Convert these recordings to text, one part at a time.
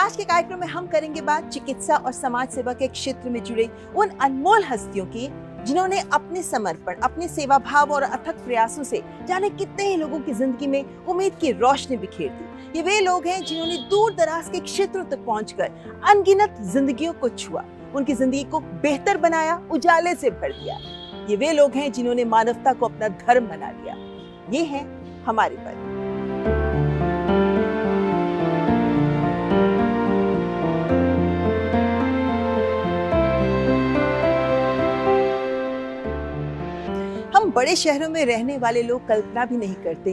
आज के कार्यक्रम में हम करेंगे बात चिकित्सा और समाज सेवा के क्षेत्र में जुड़े उन अनमोल हस्तियों की, जिन्होंने अपने समर्पण, अपने सेवा भाव और अथक प्रयासों से जाने कितने ही लोगों की जिंदगी में उम्मीद की रोशनी बिखेर दी। ये वे लोग हैं जिन्होंने दूर दराज के क्षेत्रों तक पहुंचकर अनगिनत जिंदगियों को छुआ, उनकी जिंदगी को बेहतर बनाया, उजाले से भर दिया। ये वे लोग हैं जिन्होंने मानवता को अपना धर्म बना लिया। ये है हमारे पर। हम बड़े शहरों में रहने वाले लोग कल्पना भी नहीं करते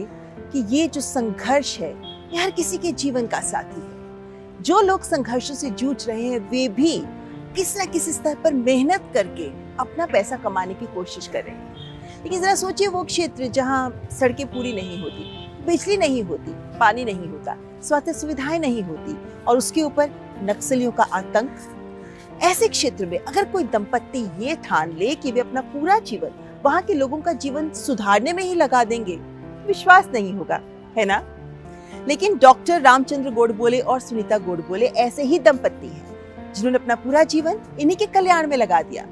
कि ये जो संघर्ष है ये हर किसी के जीवन का साथी है। जो लोग संघर्षों से जूझ रहे हैं वे भी किसी न किसी स्तर पर मेहनत करके अपना पैसा कमाने की कोशिश कर रहे हैं। लेकिन जरा सोचिए, वो क्षेत्र जहाँ सड़कें पूरी नहीं होती, बिजली नहीं होती, पानी नहीं होता, स्वास्थ्य सुविधाएं नहीं होती और उसके ऊपर नक्सलियों का आतंक। ऐसे क्षेत्र में अगर कोई दंपत्ति ये ठान ले कि वे अपना पूरा जीवन वहां के लोगों का जीवन सुधारने में ही लगा देंगे, विश्वास नहीं होगा, है ना? लेकिन डॉक्टर रामचंद्र गोडबोले और सुनीता गोडबोले ऐसे ही दंपत्ति हैं जिन्होंने अपना पूरा जीवन इन्हीं के कल्याण में लगा दिया।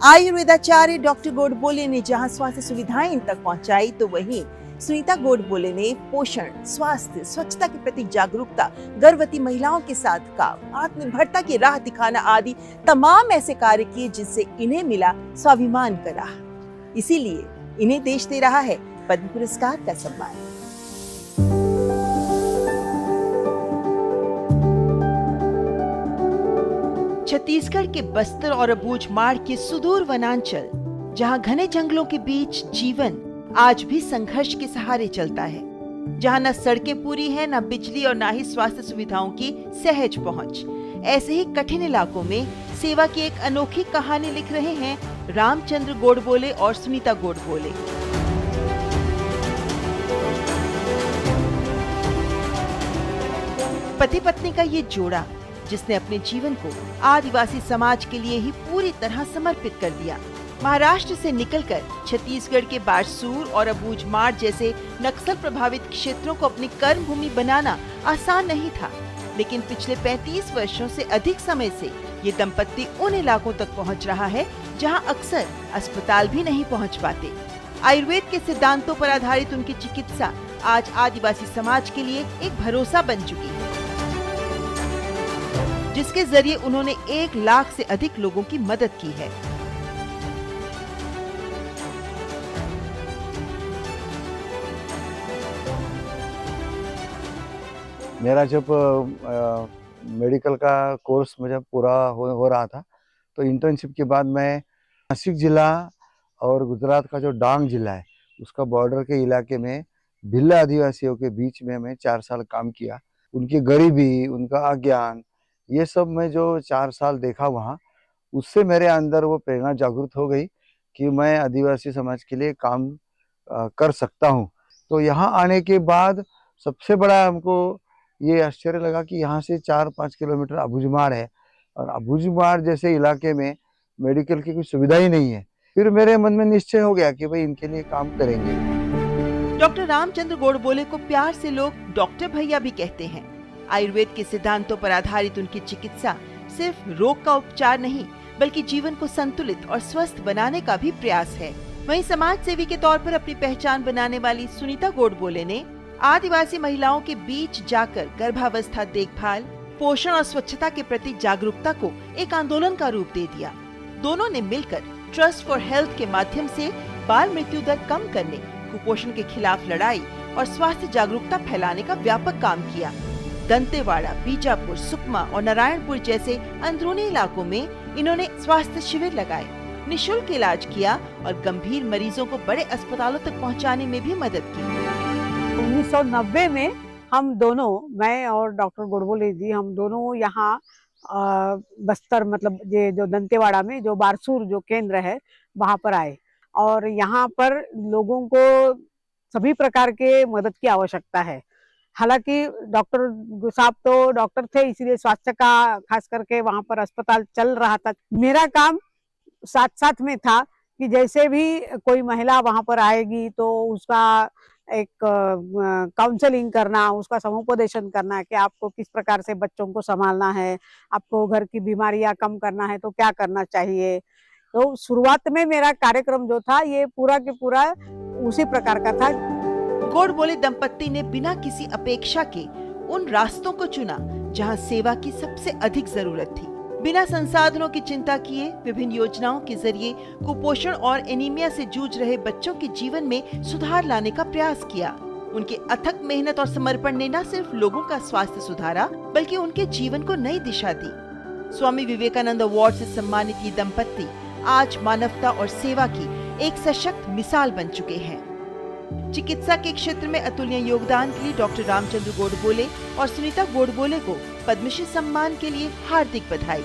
आयुर्वेदाचार्य डॉक्टर गोडबोले ने जहां स्वास्थ्य सुविधाएं इन तक पहुंचाई, तो वहीं सुनीता गोडबोले ने पोषण, स्वास्थ्य, स्वच्छता के प्रति जागरूकता, गर्भवती महिलाओं के साथ काम, आत्मनिर्भरता की राह दिखाना आदि तमाम ऐसे कार्य किए जिससे इन्हें मिला स्वाभिमान का राह। इसीलिए इन्हें देश दे रहा है पद्म पुरस्कार का सम्मान। छत्तीसगढ़ के बस्तर और अबूझमाड़ के सुदूर वनांचल, जहां घने जंगलों के बीच जीवन आज भी संघर्ष के सहारे चलता है, जहां न सड़कें पूरी हैं, न बिजली और न ही स्वास्थ्य सुविधाओं की सहज पहुंच। ऐसे ही कठिन इलाकों में सेवा की एक अनोखी कहानी लिख रहे हैं रामचंद्र गोडबोले और सुनीता गोडबोले। पति पत्नी का ये जोड़ा, जिसने अपने जीवन को आदिवासी समाज के लिए ही पूरी तरह समर्पित कर दिया। महाराष्ट्र से निकलकर छत्तीसगढ़ के बारसूर और अबूझमाड़ जैसे नक्सल प्रभावित क्षेत्रों को अपनी कर्म भूमि बनाना आसान नहीं था, लेकिन पिछले 35 वर्षों से अधिक समय से ये दंपत्ति उन इलाकों तक पहुंच रहा है जहां अक्सर अस्पताल भी नहीं पहुंच पाते। आयुर्वेद के सिद्धांतों पर आधारित उनकी चिकित्सा आज आदिवासी समाज के लिए एक भरोसा बन चुकी है, जिसके जरिए उन्होंने 1 लाख से अधिक लोगों की मदद की है। मेरा जब मेडिकल का कोर्स मुझे पूरा हो रहा था, तो इंटर्नशिप के बाद मैं नासिक जिला और गुजरात का जो डांग जिला है उसका बॉर्डर के इलाके में भिल्ला आदिवासियों के बीच में मैं 4 साल काम किया। उनकी गरीबी, उनका अज्ञान, ये सब मैं जो 4 साल देखा वहाँ, उससे मेरे अंदर वो प्रेरणा जागृत हो गई कि मैं आदिवासी समाज के लिए काम कर सकता हूँ। तो यहाँ आने के बाद सबसे बड़ा हमको ये आश्चर्य लगा कि यहाँ से 4-5 किलोमीटर अबूझमाड़ है और अबूझमाड़ जैसे इलाके में मेडिकल की कोई सुविधा ही नहीं है। फिर मेरे मन में निश्चय हो गया कि भाई इनके लिए काम करेंगे। डॉक्टर रामचंद्र गोडबोले को प्यार से लोग डॉक्टर भैया भी कहते हैं। आयुर्वेद के सिद्धांतों पर आधारित उनकी चिकित्सा सिर्फ रोग का उपचार नहीं, बल्कि जीवन को संतुलित और स्वस्थ बनाने का भी प्रयास है। वहीं समाज सेवी के तौर पर अपनी पहचान बनाने वाली सुनीता गोडबोले ने आदिवासी महिलाओं के बीच जाकर गर्भावस्था देखभाल, पोषण और स्वच्छता के प्रति जागरूकता को एक आंदोलन का रूप दे दिया। दोनों ने मिलकर ट्रस्ट फॉर हेल्थ के माध्यम से बाल मृत्यु दर कम करने, कुपोषण के खिलाफ लड़ाई और स्वास्थ्य जागरूकता फैलाने का व्यापक काम किया। दंतेवाड़ा, बीजापुर, सुकमा और नारायणपुर जैसे अंदरूनी इलाकों में इन्होंने स्वास्थ्य शिविर लगाए, निःशुल्क इलाज किया और गंभीर मरीजों को बड़े अस्पतालों तक पहुंचाने में भी मदद की। 1990 में हम दोनों, मैं और डॉक्टर गोडबोले जी, हम दोनों यहाँ बस्तर, मतलब ये जो दंतेवाड़ा में जो बारसूर जो केंद्र है वहाँ पर आए और यहाँ पर लोगों को सभी प्रकार के मदद की आवश्यकता है। हालांकि डॉक्टर साहब तो डॉक्टर थे, इसीलिए स्वास्थ्य का खास करके वहाँ पर अस्पताल चल रहा था। मेरा काम साथ साथ में था कि जैसे भी कोई महिला वहाँ पर आएगी तो उसका एक काउंसलिंग करना, उसका समुपदेशन करना कि आपको किस प्रकार से बच्चों को संभालना है, आपको घर की बीमारियां कम करना है तो क्या करना चाहिए। तो शुरुआत में मेरा कार्यक्रम जो था ये पूरा के पूरा उसी प्रकार का था। गोडबोले दंपत्ति ने बिना किसी अपेक्षा के उन रास्तों को चुना जहां सेवा की सबसे अधिक जरूरत थी। बिना संसाधनों की चिंता किए विभिन्न योजनाओं के जरिए कुपोषण और एनीमिया से जूझ रहे बच्चों के जीवन में सुधार लाने का प्रयास किया। उनके अथक मेहनत और समर्पण ने न सिर्फ लोगों का स्वास्थ्य सुधारा बल्कि उनके जीवन को नई दिशा दी। स्वामी विवेकानंद अवार्ड से सम्मानित ये दंपत्ति आज मानवता और सेवा की एक सशक्त मिसाल बन चुके हैं। चिकित्सा के क्षेत्र में अतुलनीय योगदान के लिए डॉक्टर रामचंद्र गोडबोले और सुनीता गोडबोले को पद्मश्री सम्मान के लिए हार्दिक बधाई।